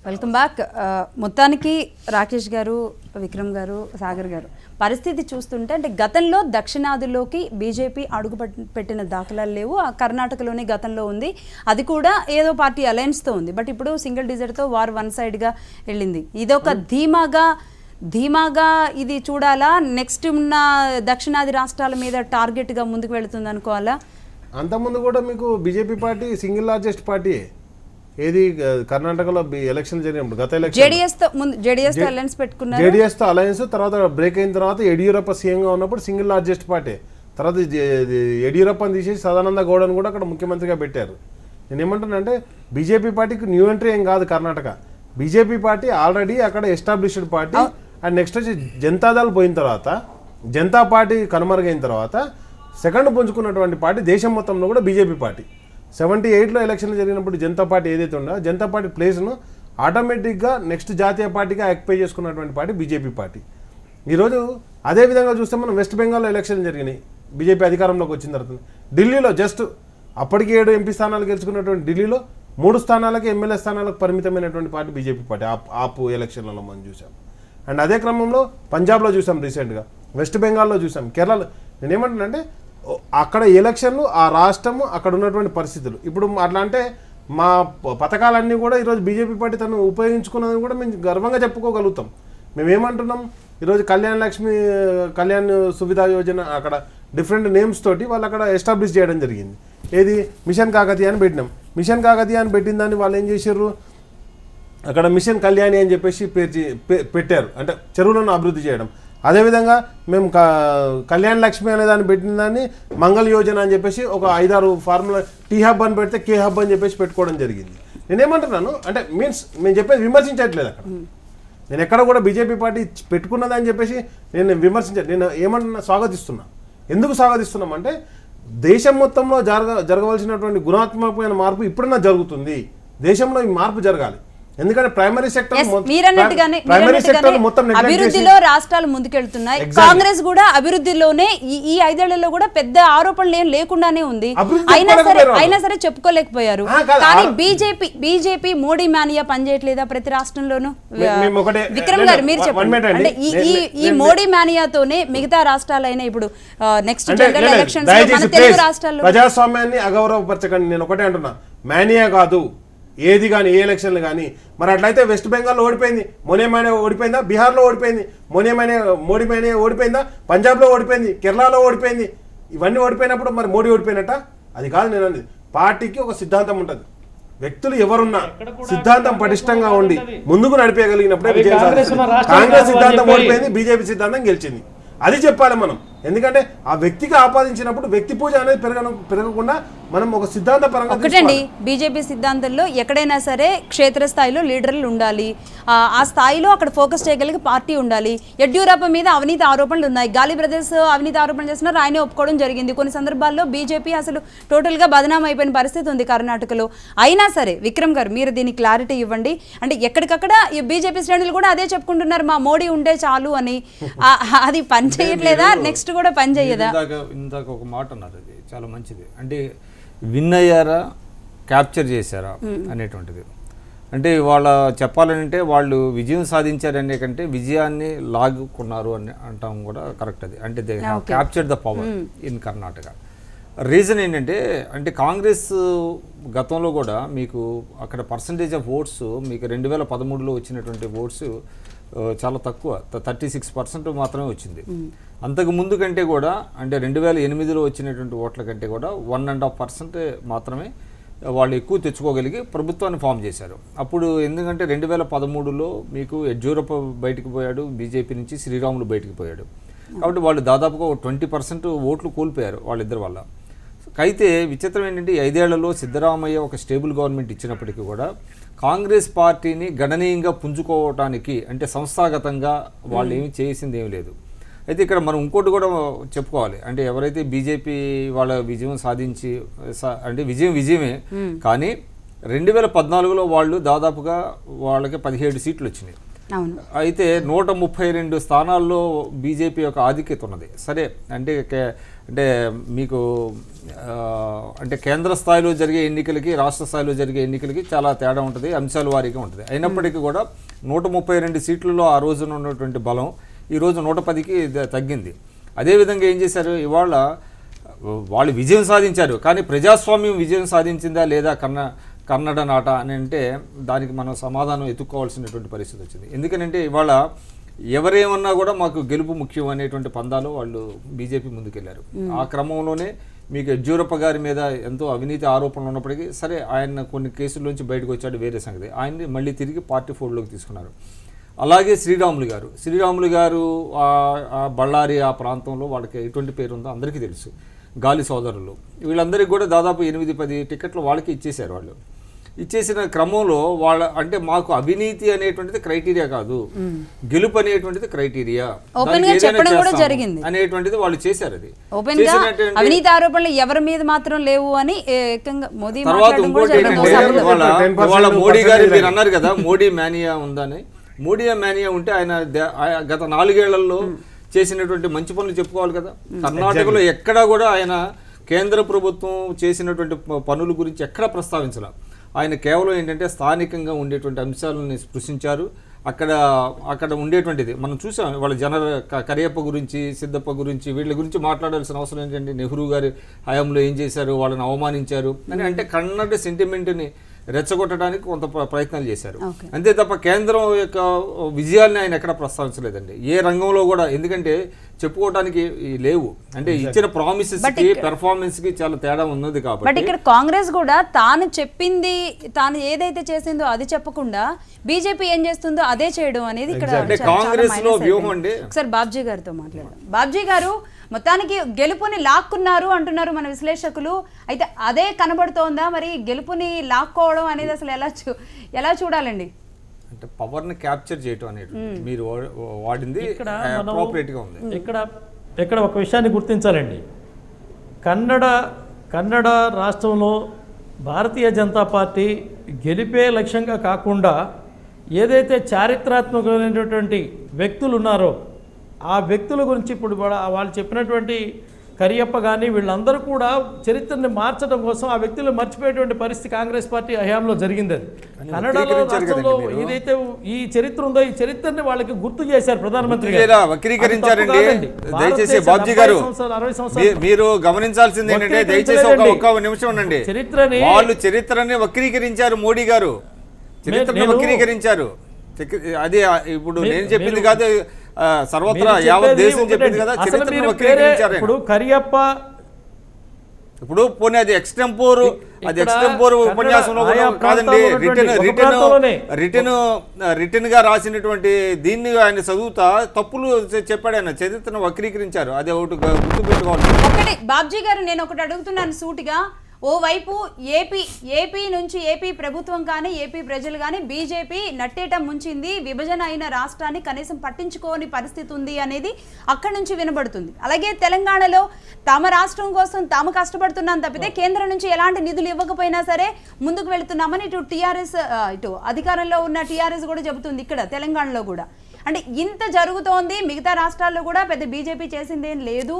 Welcome back. మొత్తానికి రాకేష్ గారు, విక్రమ్ గారు, సాగర్ గారు పరిస్థితి చూస్తుంటే అంటే గతంలో దక్షిణాదిలోకి బీజేపీ అడుగు పెట్టిన దాఖలాలు లేవు. కర్ణాటకలోనే గతంలో ఉంది, అది కూడా ఏదో పార్టీ అలయన్స్తో ఉంది. బట్ ఇప్పుడు సింగిల్ డిజిట్తో వారు వన్ సైడ్గా వెళ్ళింది. ఇదొక ధీమాగా ఇది చూడాలా? నెక్స్ట్ ఉన్న దక్షిణాది రాష్ట్రాల మీద టార్గెట్గా ముందుకు వెళుతుంది అనుకోవాలా? అంతకుముందు కూడా మీకు BJP party single largest party ఏది కర్ణాటకలో ఎలక్షన్ జరిగినప్పుడు గత ఎలక్షన్ జేడీఎస్తో అలయన్స్ తర్వాత బ్రేక్ అయిన తర్వాత యడియూరప్ప సీఎంగా ఉన్నప్పుడు సింగిల్ లార్జెస్ట్ పార్టీ. తర్వాత యడియూరప్పని తీసేసి సదానంద గౌడని కూడా అక్కడ ముఖ్యమంత్రిగా పెట్టారు. నేను ఏమంటానంటే బీజేపీ పార్టీకి న్యూ ఎంట్రీ ఏం కాదు కర్ణాటక. బీజేపీ పార్టీ ఆల్రెడీ అక్కడ ఎస్టాబ్లిష్డ్ పార్టీ. అండ్ నెక్స్ట్ వచ్చి జనతాదళ్ పోయిన తర్వాత, జనతా పార్టీ కనుమరుగైన తర్వాత సెకండ్ పుంజుకున్నటువంటి పార్టీ దేశం మొత్తంలో కూడా బీజేపీ పార్టీ. 78లో ఎలక్షన్లు జరిగినప్పుడు జనతా పార్టీ ఏదైతే ఉందో జనతా పార్టీ ప్లేస్ను ఆటోమేటిక్గా నెక్స్ట్ జాతీయ పార్టీగా ఆక్యుపై చేసుకున్నటువంటి పార్టీ బీజేపీ పార్టీ. ఈరోజు అదేవిధంగా చూస్తే మనం వెస్ట్ బెంగాల్లో ఎలక్షన్లు జరిగినాయి. బీజేపీ అధికారంలోకి వచ్చిన తర్వాత ఢిల్లీలో జస్ట్ అప్పటికి 7 ఎంపీ స్థానాలు గెలుచుకున్నటువంటి ఢిల్లీలో 3 స్థానాలకి ఎమ్మెల్యే స్థానాలకు పరిమితమైనటువంటి పార్టీ బీజేపీ పార్టీ ఆపు ఎలక్షన్లలో మనం చూసాం. అండ్ అదే క్రమంలో పంజాబ్లో చూసాం, రీసెంట్గా వెస్ట్ బెంగాల్లో చూసాం, కేరళలో. నేనేమంటానంటే అక్కడ ఎలక్షన్లు, ఆ రాష్ట్రము, అక్కడ ఉన్నటువంటి పరిస్థితులు. ఇప్పుడు అట్లా అంటే మా పథకాలన్నీ కూడా ఈరోజు బీజేపీ పార్టీ తను ఉపయోగించుకున్నదని కూడా మేము గర్వంగా చెప్పుకోగలుగుతాం. మేమేమంటున్నాం, ఈరోజు కళ్యాణ్ సువిధా యోజన అక్కడ డిఫరెంట్ నేమ్స్ తోటి వాళ్ళు అక్కడ ఎస్టాబ్లిష్ చేయడం జరిగింది. ఏది మిషన్ కాకతీయ అని పెట్టినాం. మిషన్ కాకతీయ అని పెట్టిన దాన్ని వాళ్ళు ఏం చేశారు, అక్కడ మిషన్ కళ్యాణి అని చెప్పేసి పెట్టారు, అంటే చెరువులను అభివృద్ధి చేయడం. అదేవిధంగా మేము కళ్యాణ్ లక్ష్మి అనే దాన్ని పెట్టిన దాన్ని మంగళ యోజన అని చెప్పేసి ఒక 5-6 ఫార్ములా టీ హబ్ అని పెడితే కే హబ్ అని చెప్పేసి పెట్టుకోవడం జరిగింది. నేనేమంటున్నాను అంటే మేము చెప్పేది విమర్శించట్లేదు. అక్కడ నేను ఎక్కడ కూడా బీజేపీ పార్టీ పెట్టుకున్నదని చెప్పేసి నేను విమర్శించట్లేదు. నేను ఏమంటున్నా, స్వాగతిస్తున్నా. ఎందుకు స్వాగతిస్తున్నాం అంటే దేశం మొత్తంలో జరగవలసినటువంటి గుణాత్మకమైన మార్పు ఇప్పుడన్నా జరుగుతుంది. దేశంలో ఈ మార్పు జరగాలి. ఎందుకంటే ప్రైమరీ సెక్టర్ అభివృద్ధిలో రాష్ట్రాలు ముందుకెళ్తున్నాయి. కాంగ్రెస్ కూడా అభివృద్ధిలోనే ఈ 5 ఏళ్లలో కూడా పెద్ద ఆరోపణలు ఏం లేకుండానే ఉంది. అయినా సరే చెప్పుకోలేకపోయారు. కానీ బీజేపీ మోడీ మానియా పనిచేయట్లేదా ప్రతి రాష్ట్రంలోనూ? విక్రమ్ గారు మీరు చెప్పండి. అంటే ఈ మోడీ మానియాతోనే మిగతా రాష్ట్రాలైనా ఇప్పుడు నెక్స్ట్ జనరల్ ఎలక్షన్స్ మన తెలుగు రాష్ట్రాల్లో ప్రజాస్వామ్యాన్ని అగౌరవపరచకండి. నేను ఒకటే అంటున్నా, మానియా కాదు ఏది కానీ, ఏ ఎలక్షన్లు కానీ. మరి అట్లయితే వెస్ట్ బెంగాల్లో ఓడిపోయింది, మోనియా ఓడిపోయిందా? బీహార్లో ఓడిపోయింది, మోడీ మానియా ఓడిపోయిందా? పంజాబ్లో ఓడిపోయింది, కేరళలో ఓడిపోయింది. ఇవన్నీ ఓడిపోయినప్పుడు మరి మోడీ ఓడిపోయినట్ట? అది కాదు నేను అనేది. పార్టీకి ఒక సిద్ధాంతం ఉంటుంది. వ్యక్తులు ఎవరున్నా సిద్ధాంతం పటిష్టంగా ఉండి ముందుకు నడిపేయగలిగినప్పుడే విజయం సాధిస్తుంది. కాంగ్రెస్ సిద్ధాంతం ఓడిపోయింది, బీజేపీ సిద్ధాంతం గెలిచింది. అది చెప్పాలి మనం. ఎందుకంటే ఆ వ్యక్తికి ఆపాదించినప్పుడు వ్యక్తి పూజ అనేది పెరగకుండా మనం ఒక సిద్ధాంత పరంగా ఒకటండి. బీజేపీ సిద్ధాంతంలో ఎక్కడైనా సరే క్షేత్రస్థాయిలో లీడర్లు ఉండాలి. ఆ స్థాయిలో అక్కడ ఫోకస్ చేయగలిగే పార్టీ ఉండాలి. యడ్యూరప్ప మీద అవినీతి ఆరోపణలు ఉన్నాయి. గాలి బ్రదర్స్ అవినీతి ఆరోపణలు చేస్తున్నారు, ఆయనే ఒప్పుకోవడం జరిగింది. కొన్ని సందర్భాల్లో బీజేపీ అసలు టోటల్గా బదనాం అయిపోయిన పరిస్థితి ఉంది కర్ణాటకలో. అయినా సరే విక్రమ్ గారు మీరు దీనికి క్లారిటీ ఇవ్వండి. అంటే ఎక్కడికక్కడ బీజేపీ శ్రేణులు కూడా అదే చెప్పుకుంటున్నారు, మా మోడీ ఉండే చాలు అని. అది పని చేయట్లేదా? నెక్స్ట్ కూడా పని చేయదా? ఇందాక ఒక మాట అన్నారు, అది చాలా మంచిది. అంటే విన్ అయ్యారా, క్యాప్చర్ చేశారా అనేటువంటిది. అంటే వాళ్ళ చెప్పాలంటే వాళ్ళు విజయం సాధించారనే కంటే విజయాన్ని లాగుకున్నారు అని అంటాం కూడా కరెక్ట్. అది అంటే they have captured the power in Karnataka. Reason ఏంటంటే అంటే కాంగ్రెస్ గతంలో కూడా మీకు అక్కడ పర్సంటేజ్ ఆఫ్ ఓట్స్ మీకు 2013లో వచ్చినటువంటి ఓట్స్ చాలా తక్కువ, 36% మాత్రమే వచ్చింది. అంతకు ముందు కంటే కూడా అంటే 2008లో వచ్చినటువంటి ఓట్ల కంటే కూడా 1.5% మాత్రమే వాళ్ళు ఎక్కువ తెచ్చుకోగలిగి ప్రభుత్వాన్ని ఫామ్ చేశారు. అప్పుడు ఎందుకంటే 2013లో మీకు యడ్యూరప్ప బయటికి పోయాడు, బీజేపీ నుంచి శ్రీరాములు బయటికి పోయాడు. కాబట్టి వాళ్ళు దాదాపుగా 20% ఓట్లు కోల్పోయారు వాళ్ళిద్దరి వల్ల. అయితే విచిత్రం ఏంటంటే 5 ఏళ్లలో సిద్ధరామయ్య ఒక స్టేబుల్ గవర్నమెంట్ ఇచ్చినప్పటికీ కూడా కాంగ్రెస్ పార్టీని గణనీయంగా పుంజుకోవటానికి అంటే సంస్థాగతంగా వాళ్ళు ఏమి చేసింది ఏమీ లేదు. అయితే ఇక్కడ మనం ఇంకోటి కూడా చెప్పుకోవాలి. అంటే ఎవరైతే బీజేపీ వాళ్ళ విజయం సాధించి అంటే విజయమే కానీ 2014లో వాళ్ళు దాదాపుగా వాళ్ళకి 17 సీట్లు వచ్చినాయి. అవును. అయితే 132 స్థానాల్లో బీజేపీ యొక్క ఆధిక్యత ఉన్నది. సరే అంటే అంటే మీకు అంటే కేంద్ర స్థాయిలో జరిగే ఎన్నికలకి రాష్ట్ర స్థాయిలో జరిగే ఎన్నికలకి చాలా తేడా ఉంటుంది, అంశాల వారీగా ఉంటుంది. అయినప్పటికీ కూడా 132 సీట్లలో ఆ రోజున ఉన్నటువంటి బలం ఈ రోజు 110కి తగ్గింది. అదేవిధంగా ఏం చేశారు, ఇవాళ వాళ్ళు విజయం సాధించారు, కానీ ప్రజాస్వామ్యం విజయం సాధించిందా లేదా కన్నడ నాట అని అంటే దానికి మనం సమాధానం ఎత్తుక్కోవాల్సినటువంటి పరిస్థితి వచ్చింది. ఎందుకనంటే ఇవాళ ఎవరేమన్నా కూడా మాకు గెలుపు ముఖ్యం అనేటువంటి పందాలు వాళ్ళు బీజేపీ ముందుకెళ్లారు. ఆ క్రమంలోనే మీకు యడ్యూరప్ప గారి మీద ఎంతో అవినీతి ఆరోపణలు ఉన్నప్పటికీ సరే ఆయన కొన్ని కేసుల్లోంచి బయటకు వచ్చాడు, వేరే సంగతి. ఆయన్ని మళ్ళీ తిరిగి పార్టీ ఫోల్డ్లోకి తీసుకున్నారు. అలాగే శ్రీరాములు గారు బళ్ళారి ఆ ప్రాంతంలో వాళ్ళకి ఎటువంటి పేరు ఉందో అందరికీ తెలుసు. గాలి సోదరులు వీళ్ళందరికీ కూడా దాదాపు 8-10 టికెట్లు వాళ్ళకి ఇచ్చేశారు. వాళ్ళు ఇచ్చేసిన క్రమంలో వాళ్ళ అంటే మాకు అవినీతి అనేటువంటిది క్రైటీరియా కాదు, గెలుపు అనేటువంటిది క్రైటీరియా అనేటువంటిది వాళ్ళు చేశారు. అది అవినీతి ఆరోపణలు ఎవరి మీద మాత్రం లేవు అని మోదీ. తర్వాత ఇంకోటి ఏంటంటే వాళ్ళ మోడీ గారి మీరు అన్నారు కదా మోడీ మేనియా ఉందని. మోడీ మేనియా ఉంటే ఆయన గత 4 ఏళ్లలో చేసినటువంటి మంచి పనులు చెప్పుకోవాలి కదా. కర్ణాటకలో ఎక్కడా కూడా ఆయన కేంద్ర ప్రభుత్వం చేసినటువంటి పనుల గురించి ఎక్కడా ప్రస్తావించాల. ఆయన కేవలం ఏంటంటే స్థానికంగా ఉండేటువంటి అంశాలని స్పృశించారు. అక్కడ ఉండేటువంటిది మనం చూసాం. వాళ్ళ కరియప్ప గురించి, సిద్ధప్ప గురించి, వీళ్ళ గురించి మాట్లాడాల్సిన అవసరం ఏంటంటే నెహ్రూ గారి హయాంలో ఏం చేశారు, వాళ్ళని అవమానించారు అని అంటే కన్నడ సెంటిమెంట్ని రెచ్చగొట్టడానికి కొంత ప్రయత్నాలు చేశారు. అంతే తప్ప కేంద్రం యొక్క విజయాన్ని ఆయన ఎక్కడ ప్రస్తావించలేదండి ఏ రంగంలో కూడా. ఎందుకంటే చెప్పుకోవడానికి లేవు, అంటే ఇచ్చిన ప్రామిసెస్ కి పెర్ఫార్మెన్స్ కి చాలా తేడా ఉన్నది కాబట్టి. బట్ ఇక్కడ కాంగ్రెస్ కూడా తాను చెప్పింది, తాను ఏదైతే చేసిందో అది చెప్పకుండా బీజేపీ ఏం చేస్తుందో అదే చేయడం అనేది ఇక్కడ కాంగ్రెస్ లో వ్యూహం అండి. ఒకసారి బాబ్జీ గారితో మాట్లాడదాం. బాబ్జీ గారు, మొత్తానికి గెలుపుని లాక్కున్నారు అంటున్నారు మన విశ్లేషకులు. అయితే అదే కనబడుతోందా మరి? గెలుపుని లాక్కోవడం అనేది అసలు ఎలా చూడాలండి? అంటే పవర్ ని క్యాప్చర్ చేయటం అనేది మీరు వాడింది అప్రోప్రియేట్ గా ఉంది. ఇక్కడ ఒక విషయాన్ని గుర్తించాలండి. కన్నడ రాష్ట్రంలో భారతీయ జనతా పార్టీ గెలిపే లక్ష్యంగా కాకుండా ఏదైతే చారిత్రాత్మకమైనటువంటి వ్యక్తులు ఉన్నారో ఆ వ్యక్తుల గురించి ఇప్పుడు వాళ్ళు చెప్పినటువంటి కరియప్ప కానీ వీళ్ళందరూ కూడా చరిత్రని మార్చడం కోసం ఆ వ్యక్తులు మర్చిపోయేటువంటి పరిస్థితి కాంగ్రెస్ పార్టీ హయాంలో జరిగింది. అది కన్నడలో రాష్ట్రంలో ఏదైతే ఈ చరిత్ర ఉందో ఈ చరిత్రని వాళ్ళకి గుర్తు చేశారు ప్రధానమంత్రి గారు. వక్రీకరించారండి. దయచేసి బాబ్జీ గారు మీరు గమనించాల్సింది ఏంటంటే దయచేసి ఒక నిమిషం ఉండండి. వాళ్ళు చరిత్రని వక్రీకరించారు. మోడీ గారు చరిత్రను వక్రీకరించారు. అది ఇప్పుడు నేను చెప్పింది కాదు, సర్వత్రా యావత్ దేశం చెప్పింది కదా. చరిత్రను వక్రీకరించారు. ఇప్పుడు కరియప్ప ఇప్పుడు పోనీ అది ఎక్స్టెంపోర్ ఉపన్యాసంలో కాదండి, రిటర్న్ గా రాసినటువంటి దీన్ని ఆయన చదువుతా తప్పులు చెప్పాడు. ఆయన చరిత్రను వక్రీకరించారు. అదే ఒకటి గుర్తుపెట్టుకోవాలి. ఒకటి బాబ్జీ గారు, నేను ఒకటి అడుగుతున్నాను సూటిగా. ఓవైపు ఏపీ నుంచి ఏపీ ప్రభుత్వం కానీ ఏపీ ప్రజలు కానీ బీజేపీ నట్టేట ముంచింది, విభజన అయిన రాష్ట్రాన్ని కనీసం పట్టించుకోని పరిస్థితి ఉంది అనేది అక్కడి నుంచి వినబడుతుంది. అలాగే తెలంగాణలో తమ రాష్ట్రం కోసం తాము కష్టపడుతున్నాం తప్పితే కేంద్రం నుంచి ఎలాంటి నిధులు ఇవ్వకపోయినా సరే ముందుకు వెళుతున్నామని ఇటు అధికారంలో ఉన్న టీఆర్ఎస్ కూడా చెబుతుంది. ఇక్కడ తెలంగాణలో కూడా అంటే ఇంత జరుగుతోంది, మిగతా రాష్ట్రాల్లో కూడా పెద్ద బీజేపీ చేసిందేం లేదు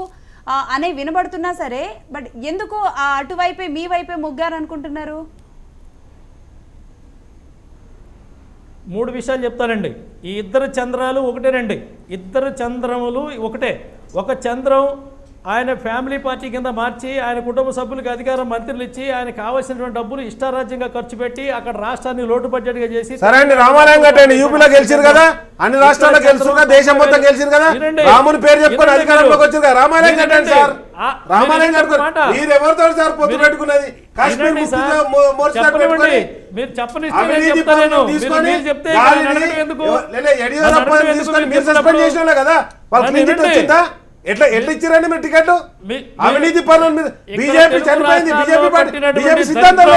అనే వినబడుతున్నా సరే, బట్ ఎందుకు అటువైపే మీ వైపే మొగ్గారు అనుకుంటున్నారు? 3 విషయాలు చెప్తానండి. ఈ ఇద్దరు చంద్రాలు ఒకటేనండి. ఇద్దరు చంద్రములు ఒకటే. ఒక చంద్రం ఆయన ఫ్యామిలీ పార్టీ కింద మార్చి ఆయన కుటుంబ సభ్యులకు అధికారం మంత్రులు ఇచ్చి ఆయన కావాల్సినటువంటి డబ్బులు ఇష్టారాజ్యంగా ఖర్చు పెట్టి అక్కడ రాష్ట్రాన్ని లోటు బడ్జెట్ గా చేసి. సరే అండి, రామాలయం కట్టండి. యూపీలో గెలిచారు కదా, అన్ని రాష్ట్రాల్లో గెలిచారు కదా, దేశం మొత్తం గెలిచారు కదా, రాముని పేరు చెప్పుకొని అధికారంలోకి వచ్చారు కదా. రామాలయం కట్టండి సార్, రామాలయం కట్టుకోండి. మీరు ఎవరితో సార్ పొత్తు పెట్టుకున్నది? కాశ్మీర్ మీరు చెప్పని తీసుకొని కదా వచ్చిందా? ఎట్లా ఇచ్చారండి మీరు టికెట్లు? అవినీతి పనుల మీద బీజేపీ చనిపోయింది. బీజేపీ సిద్ధాంతం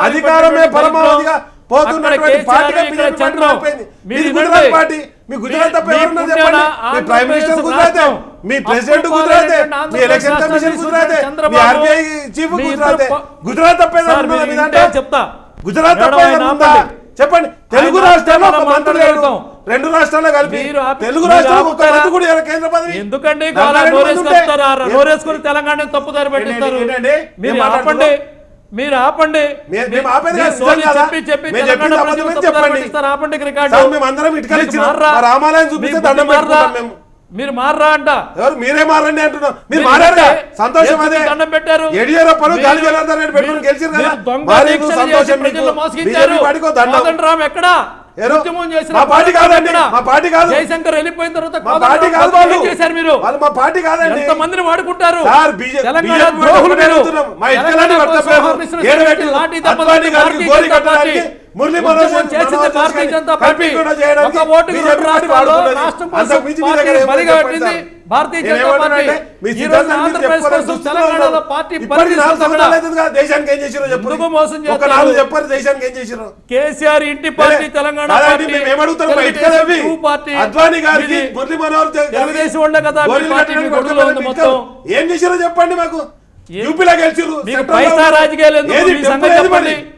అధికారమే పరమావధిగా పోతున్నటువంటి పార్టీగా బీజేపీ మారిపోయింది. మీది గుజరాత్ పార్టీ. మీ గుజరాత్ తప్ప ఎవరున్నారు చెప్పండి? మీ ప్రైమ్ మినిస్టర్ గుజరాతే, మీ ప్రెసిడెంట్ గుజరాతే, మీ ఎలక్షన్ కమిషన్ గుజరాతే, మీ ఆర్బీఐ చీఫ్ గుజరాతే. గుజరాత్ తప్ప చెప్తా. గుజరాత్ తప్ప చెప్పండి. తెలుగు రాష్ట్రాల్లో ఒక మంత్రి లేడు, రెండు రాష్ట్రాల్లో కలిపి మీరు ఆపి- తెలుగు మీరు రాష్ట్రాలకు ఒక్క ఆపుతారా? మంత్రి కూడా ఇవ్వరు కేంద్ర పదవి. ఎందుకండి 42 నోరేసుకొని ఉంటే నోరేసుకొని తెలంగాణ తప్పుదారి పెట్టిస్తారు. ఏంటండి? మీరు ఏం ఆపండి, మీరు ఆపండి. మేము ఆపేది మీరు కాదు, సోది నిజం కాదా? చెప్పి చెప్పి మేము తెలంగాణ చెప్పింది ప్రజలు అబద్ధమే తప్పుదారి చెప్పండి. పట్టిస్తారు. ఆపండి రికార్డు. సార్, మేము అందరం ఇటుకలు మీకు ఇచ్చినాం. మారరా? మా రామాలయం చూపిస్తే మీకు దండం మారరా? పెట్టుకుంటాం మేము. మీరు మారరా అంట. ఎవరు మీరే మారండి అంటున్నాం. మీరు మీరు మారారు కదా? ఎందుకు సంతోషం అదే. దండం పెట్టారు? యడియూరప్పను మీరు- గాలి జనార్దన్ రెడ్డి పెట్టుకుని గెలిచారు కదా? మీరు దొంగ మారేందుకు దీక్షలు సంతోషం చేసి మీకు? ప్రజలను మోసగించారు. బీజేపీ పార్టీకి ఓ దండం. కోదండరాం ఎక్కడా? ఎవరు? ఉద్యమం చేసిన మా పార్టీ కాదండి. ఎక్కడా? మా పార్టీ కాదు. జయశంకర్ వెళ్ళిపోయిన తర్వాత మా పార్టీ కోదండరాం కాదు కోసం వాళ్ళు. ఏం చేశారు మీరు? వాళ్ళు మా పార్టీ కాదండి. ఎంత మందిని వాడుకుంటారు? సార్, బీజేపీ తెలంగాణ పార్టీ ద్రోహులు ఒకటే మీరు. అడుగుతున్నాం. మా ఇటుకలని తెలంగాణ వర్తపేరు. కోసం హరిశ్చంద్ర ఏడబెట్టి రెడ్డి లాఠీ దెబ్బలు అద్వానీ గారికి భారతీయ గోలి జనతా కట్టడానికి, పార్టీ. మురళీ ఉద్యమం మనోజ్ చేసింది భారతీయ జనతా పార్టీ. కల్పించకుండా చేయడానికి ఒక ఓటుకి బీజేపీ రెండు పార్టీ రాష్ట్రాల్లో వాడుకున్నది. రాష్ట్రం కోసం అంతకు మించి మీ దగ్గర పార్టీని ఏమో బలిగా చెప్పండి పెట్టింది సార్. భారతీయ జనతా నేనేమంటున్నానంటే, పార్టీ. మీ ఈ రోజు సిద్ధాంతాన్ని మీరు ఆంధ్రప్రదేశ్ చెప్పుకోవాలని కోసం చూస్తున్నారు. తెలంగాణలో పార్టీ ఇప్పటికి 4 పరిస్థితులు సంవత్సరాలు అవుతుంది కదా, దేశానికి ఏం చేసిరో చెప్పండి. ఎందుకు మోసం ఒక చేస్తారు? 4 చెప్పారు దేశానికి ఏం చేసిరో. కేసీఆర్ ఇంటి పార్టీ తెలంగాణ కాదండి, పార్టీ మేము ఏమడుగుతాం? మా తెలుగుదేశం ఇటుకలేవి? టూ పార్టీ అద్వానీ గారికి, మీది మురళీ మనోహర్ తెలుగుదేశం ఉండే కదా మీ గోరీలు పార్టీ మీ కట్టడానికి గొడవలో ఉంది పట్టుకోవడానికి మొత్తం. ఏం చేసిరో చెప్పండి మాకు. యూపీలో గెలిచిరు. మీకు సెంట్రల్లో పైసా రాజకీయాలు ఎందుకు? ఏది మీ టెంపుల్ సంగతి ఏది చెప్పండి. మరి?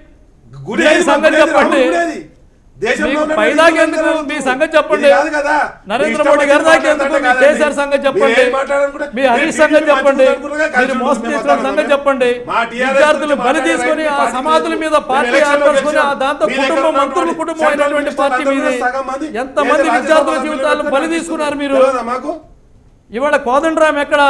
గుడి మీ ఏది? సంగతి గుడి ఏది? చెప్పండి. రాముడి గుడి ఏది? దేశంలో మీకు ఉన్న పైదాకి వ్యక్తులు ఎందుకు? అందరూ మీ సంగతి చెప్పండి. ఇది కాదు కదా. నరేంద్ర మీ మోడీ గారి దాకా ఇష్టం ఎందుకు? మీ కాదండి. కేసీఆర్ సంగతి చెప్పండి. మీరు ఏం మాట్లాడాలనుకుంటే మీ హరీష్ మీరు సంగతి టీడీపీ చెప్పండి. మంచిదనుకుంటున్నారా? మీరు కలిసి మోసం మేము చేసిన మాట్లాడదాం. సంగతి చెప్పండి. మా TRS విద్యార్థులు గురించి బలి మాట్లాడే తీసుకొని ఆ పార్టీ సమాధుల మీద లేదు. పార్టీ మేము ఎలక్షన్లో ఏర్పరచుకొని ఆ గెలిచాం. దాంతో మీ దగ్గర కుటుంబం ఉన్న మంత్రులు వాళ్ళు కుటుంబం అయినటువంటి సెంట్రల్ పార్టీ మినిస్టర్ మీది. సగం మంది ఎంతమంది ఏదో విద్యార్థుల రాజ్యసభ జీవితాలను సభ్యులు బలి తీసుకున్నారు మీరు? తెలియదా మాకు? ఇవాళ కోదండరాం ఎక్కడ?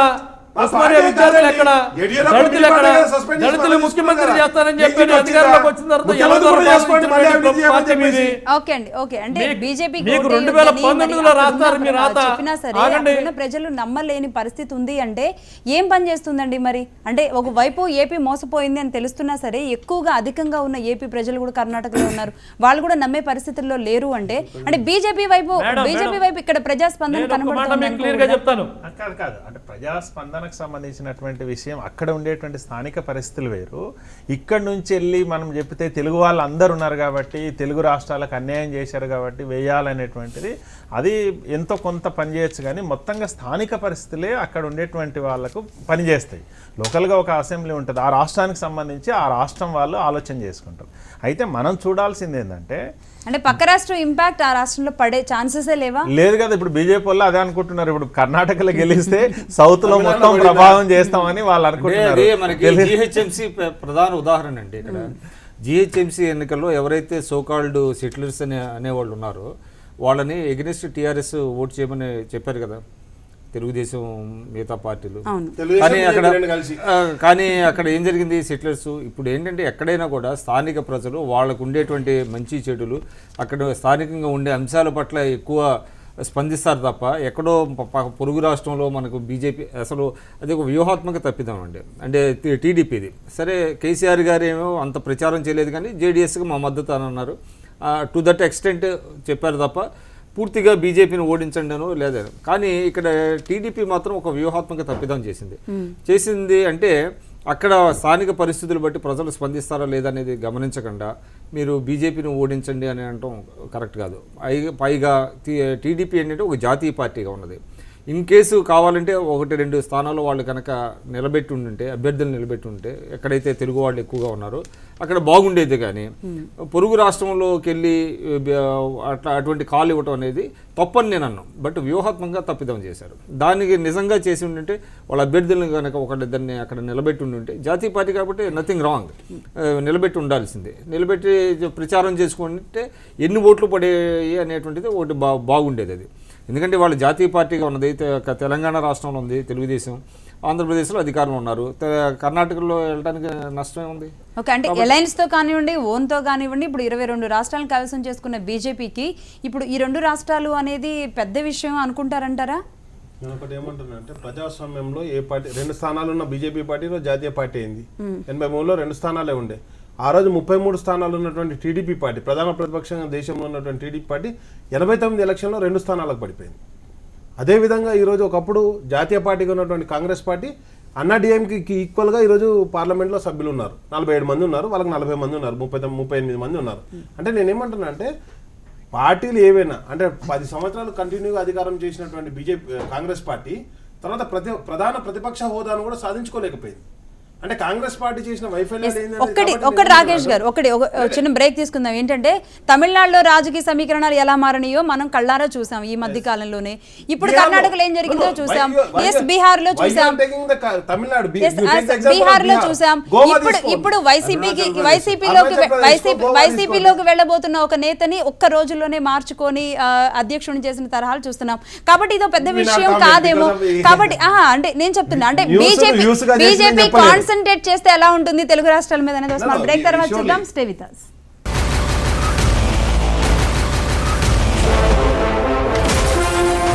మా ఉస్మానియా పార్టీ విద్యార్థులు కాదండి. ఎక్కడ? యడియూరప్ప దళితులు ఎక్కడ? పార్టీ సస్పెండ్ చేసి దళితులు మళ్ళీ ముఖ్యమంత్రి తీసుకున్నారా? చేస్తారని చెప్పి మీకు అధికారంలోకి వచ్చిన తర్వాత ముఖ్యమంత్రి ఎవరు కూడా చేసుకోండి, మళ్ళీ అభివృద్ధి పార్టీ చేయమని మీది. ఓకే అండి, ఓకే. అంటే మీకు- బీజేపీ మీకు 2019లో రాస్తారు మీరు రాత. చెప్పినా సరే ఆగండి. అక్కడున్న ప్రజలు నమ్మలేని పరిస్థితి ఉంది అంటే ఏం పని చేస్తుందండి మరి? అంటే ఒకవైపు ఏపీ మోసపోయింది అని తెలుస్తున్నా సరే ఎక్కువగా అధికంగా ఉన్న ఏపీ ప్రజలు కూడా కర్ణాటకలో ఉన్నారు, వాళ్ళు కూడా నమ్మే పరిస్థితుల్లో లేరు అంటే బీజేపీ వైపు ఇక్కడ ప్రజాస్పందన నేను ఒక మాట మీకు క్లియర్ గా కనబడుతుంది. చెప్తాను. కాదు కాదు అంటే ప్రజాస్పందనకు సంబంధించినటువంటి విషయం అక్కడ ఉండేటువంటి స్థానిక పరిస్థితులు వేరు. ఇక్కడ నుంచి వెళ్ళి మనం చెప్తే తెలుగు వాళ్ళు అందరు ఉన్నారు కాబట్టి తెలుగు రాష్ట్రాలకు అన్యాయం చేశారు కాబట్టి వేయాలనేటువంటిది అది ఎంతో కొంత పనిచేయచ్చు, కానీ మొత్తంగా స్థానిక పరిస్థితులే అక్కడ ఉండేటువంటి వాళ్ళకు పనిచేస్తాయి. లోకల్గా ఒక అసెంబ్లీ ఉంటుంది, ఆ రాష్ట్రానికి సంబంధించి ఆ రాష్ట్రం వాళ్ళు ఆలోచన చేసుకుంటారు. అయితే మనం చూడాల్సింది ఏంటంటే అంటే పక్క రాష్ట్రం ఇంపాక్ట్ ఆ రాష్ట్రంలో పడే ఛాన్సెసే లేవా? లేదు కదా. ఇప్పుడు బీజేపీ వాళ్ళు అదే అనుకుంటున్నారు. ఇప్పుడు కర్ణాటకలో గెలిస్తే సౌత్ లో మొత్తం ప్రభావం చేస్తామని వాళ్ళు అనుకుంటున్నారు. అదే మనకి జిహెచ్ఎంసీ ప్రధాన ఉదాహరణ అండి. ఇక్కడ జిహెచ్ఎంసీ ఎన్నికల్లో ఎవరైతే సోకాల్డ్ సెటిలర్స్ అనేవాళ్ళు ఉన్నారో వాళ్ళని ఎగ్నెస్ట్ టీఆర్ఎస్ ఓట్ చేయమని చెప్పారు కదా తెలుగుదేశం మిగతా పార్టీలు. కానీ అక్కడ ఏం జరిగింది? సెటిలర్స్ ఇప్పుడు ఏంటంటే ఎక్కడైనా కూడా స్థానిక ప్రజలు వాళ్ళకు ఉండేటువంటి మంచి చెడులు అక్కడ స్థానికంగా ఉండే అంశాల పట్ల ఎక్కువ స్పందిస్తారు తప్ప ఎక్కడో పొరుగు రాష్ట్రంలో మనకు బీజేపీ అసలు అది ఒక వ్యూహాత్మక తప్పిదం అండి. అంటే టీడీపీది సరే, కేసీఆర్ గారు ఏమో అంత ప్రచారం చేయలేదు కానీ జేడీఎస్కి మా మద్దతు అని అన్నారు. టు దట్ ఎక్స్టెంట్ చెప్పారు తప్ప పూర్తిగా బీజేపీని ఓడించండి అనో లేదని. కానీ ఇక్కడ టీడీపీ మాత్రం ఒక వ్యూహాత్మక తప్పిదం చేసింది అంటే అక్కడ స్థానిక పరిస్థితులు బట్టి ప్రజలు స్పందిస్తారా లేదనేది గమనించకుండా మీరు బీజేపీని ఓడించండి అని అనటం కరెక్ట్ కాదు. పైగా టీడీపీ ఏంటంటే ఒక జాతీయ పార్టీగా ఉన్నది. ఇన్ కేసు కావాలంటే 1-2 స్థానాల్లో వాళ్ళు కనుక నిలబెట్టి ఉంటే అభ్యర్థులు నిలబెట్టి ఉంటే ఎక్కడైతే తెలుగు వాళ్ళు ఎక్కువగా ఉన్నారో అక్కడ బాగుండేది. కానీ పొరుగు రాష్ట్రంలోకి వెళ్ళి అటువంటి కాల్ ఇవ్వటం అనేది తప్పని నేను అన్నాను. బట్ వ్యూహాత్మకంగా తప్పిదం చేశారు. దానికి నిజంగా చేసి ఉంటే వాళ్ళ అభ్యర్థులను కనుక ఒకళ్ళిద్దరిని అక్కడ నిలబెట్టి ఉంటే జాతీయ పార్టీ కాబట్టి నథింగ్ రాంగ్, నిలబెట్టి ఉండాల్సిందే. నిలబెట్టి ప్రచారం చేసుకుంటే ఎన్ని ఓట్లు పడేవి అనేటువంటిది ఒకటి బాగుండేది. అది ఎందుకంటే వాళ్ళు జాతీయ పార్టీగా ఉన్నది. తెలంగాణ రాష్ట్రంలో ఉంది తెలుగుదేశం, ఆంధ్రప్రదేశ్లో అధికారంలో ఉన్నారు, కర్ణాటకలో వెళ్ళడానికి నష్టమే ఉంది. ఓకే, అంటే అలయన్స్తో కానివ్వండి ఓన్తో కానివ్వండి ఇప్పుడు 22 రాష్ట్రాలను కైవసం చేసుకున్న బీజేపీకి ఇప్పుడు ఈ 2 రాష్ట్రాలు అనేది పెద్ద విషయం అనుకుంటారంటారా? నేను ఒకటి ఏమంటున్నానంటే ప్రజాస్వామ్యంలో ఏ పార్టీ 2 స్థానాలు ఉన్న బీజేపీ పార్టీలో జాతీయ పార్టీ అయింది. 83లో 2 స్థానాలే ఉండే. ఆ రోజు 33 స్థానాలు ఉన్నటువంటి టీడీపీ పార్టీ ప్రధాన ప్రతిపక్షంగా దేశంలో ఉన్నటువంటి టీడీపీ పార్టీ 89 ఎలక్షన్లో 2 స్థానాలకు పడిపోయింది. అదేవిధంగా ఈరోజు ఒకప్పుడు జాతీయ పార్టీగా ఉన్నటువంటి కాంగ్రెస్ పార్టీ అన్నా డిఎంకేకి ఈక్వల్గా ఈరోజు పార్లమెంట్లో సభ్యులు ఉన్నారు. 47 మంది ఉన్నారు, వాళ్ళకి 40 మంది ఉన్నారు, 38 మంది ఉన్నారు. అంటే నేనేమంటున్నా అంటే పార్టీలు ఏవైనా అంటే 10 సంవత్సరాలు కంటిన్యూగా అధికారం చేసినటువంటి కాంగ్రెస్ పార్టీ తర్వాత ప్రధాన ప్రతిపక్ష హోదాను కూడా సాధించుకోలేకపోయింది. అంటే కాంగ్రెస్ పార్టీ చేసిన వైఫల్యాలు ఏందనేది ఒక్కటి కాబట్టి ఒక్కటి నేను రాకేష్ గారు ఒక చిన్న బ్రేక్ తీసుకుందాం. ఏంటంటే తమిళనాడులో రాజకీయ సమీకరణాలు ఎలా మారనియో మనం కళ్ళారా చూసాం ఈ మధ్య కాలంలోనే. ఇప్పుడు కర్ణాటకలో ఏం జరిగిందో చూసాం, ఎస్ బీహార్ లో చూసాం, బీహార్ లో చూసాం. ఇప్పుడు వైసీపీలోకి వెళ్ళబోతున్న ఒక నేతని ఒక్క రోజుల్లోనే మార్చుకొని అధ్యక్షుడిని చేసిన తరహాలు చూస్తున్నాం. కాబట్టి ఇదో పెద్ద విషయం కాదేమో. కాబట్టి అంటే నేను చెప్తున్నా, అంటే బీజేపీ కాన్సన్ట్రేట్ చేస్తే ఎలా ఉంటుంది తెలుగు రాష్ట్రాల మీద అనేది మనం బ్రేక్ తర్వాత చూద్దాం. Stay with us.